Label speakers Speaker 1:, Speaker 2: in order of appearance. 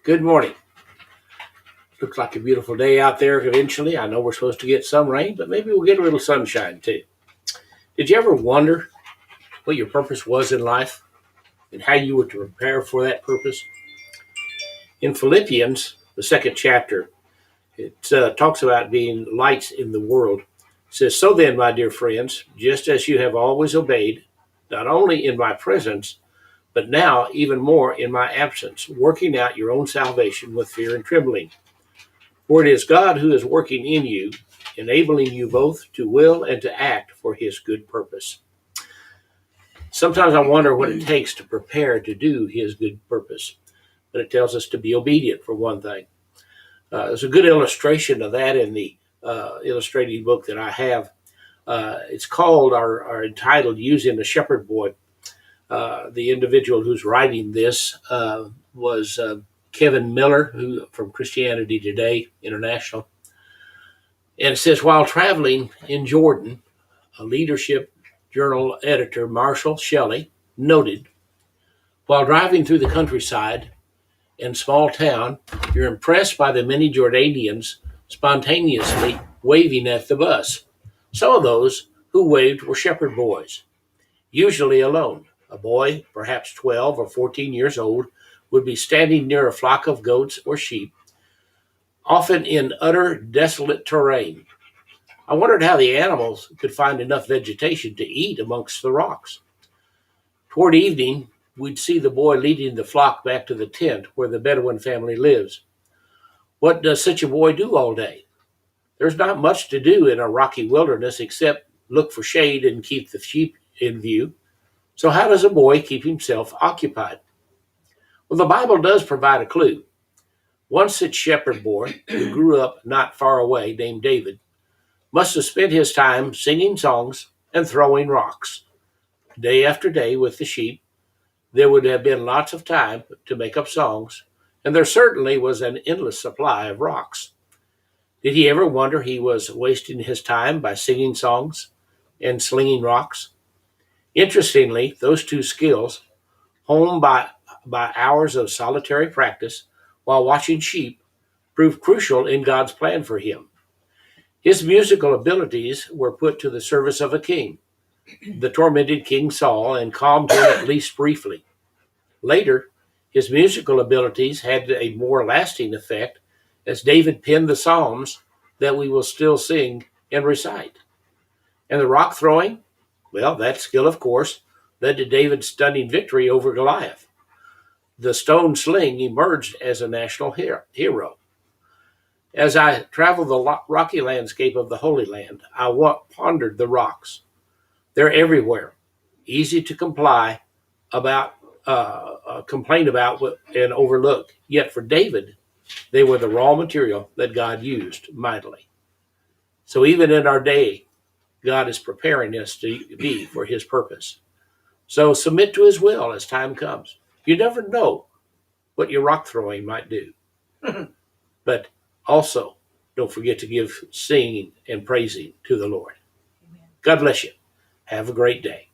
Speaker 1: Good morning. Looks like a beautiful day out there eventually. I know we're supposed to get some rain, but maybe we'll get a little sunshine too. Did you ever wonder what your purpose was in life and how you were to prepare for that purpose? In Philippians, the second chapter, it talks about being lights in the world. It says, "So then, my dear friends, just as you have always obeyed, not only in my presence, but now even more in my absence, working out your own salvation with fear and trembling. For it is God who is working in you, enabling you both to will and to act for his good purpose." Sometimes I wonder what it takes to prepare to do his good purpose. But it tells us to be obedient, for one thing. There's a good illustration of that in the illustrated book that I have. It's called or entitled Using the Shepherd Boy. The individual who's writing this was Kevin Miller, who from Christianity Today International. And it says, while traveling in Jordan, a leadership journal editor, Marshall Shelley, noted, while driving through the countryside and small town, you're impressed by the many Jordanians spontaneously waving at the bus. Some of those who waved were shepherd boys, usually alone. A boy, perhaps 12 or 14 years old, would be standing near a flock of goats or sheep, often in utter desolate terrain. I wondered how the animals could find enough vegetation to eat amongst the rocks. Toward evening, we'd see the boy leading the flock back to the tent where the Bedouin family lives. What does such a boy do all day? There's not much to do in a rocky wilderness except look for shade and keep the sheep in view. So how does a boy keep himself occupied? Well, the Bible does provide a clue. One such shepherd boy who grew up not far away, named David, must have spent his time singing songs and throwing rocks. Day after day with the sheep, there would have been lots of time to make up songs, and there certainly was an endless supply of rocks. Did he ever wonder he was wasting his time by singing songs and slinging rocks? Interestingly, those two skills, honed by hours of solitary practice while watching sheep, proved crucial in God's plan for him. His musical abilities were put to the service of a king, the tormented King Saul, and calmed him at least briefly. Later, his musical abilities had a more lasting effect as David penned the Psalms that we will still sing and recite. And the rock throwing, well, that skill, of course, led to David's stunning victory over Goliath. The stone sling emerged as a national hero. As I traveled the rocky landscape of the Holy Land, I pondered the rocks. They're everywhere, easy to complain about and overlook. Yet for David, they were the raw material that God used mightily. So even in our day, God is preparing us to be for his purpose. So submit to his will as time comes. You never know what your rock throwing might do. But also, don't forget to give singing and praising to the Lord. Amen. God bless you. Have a great day.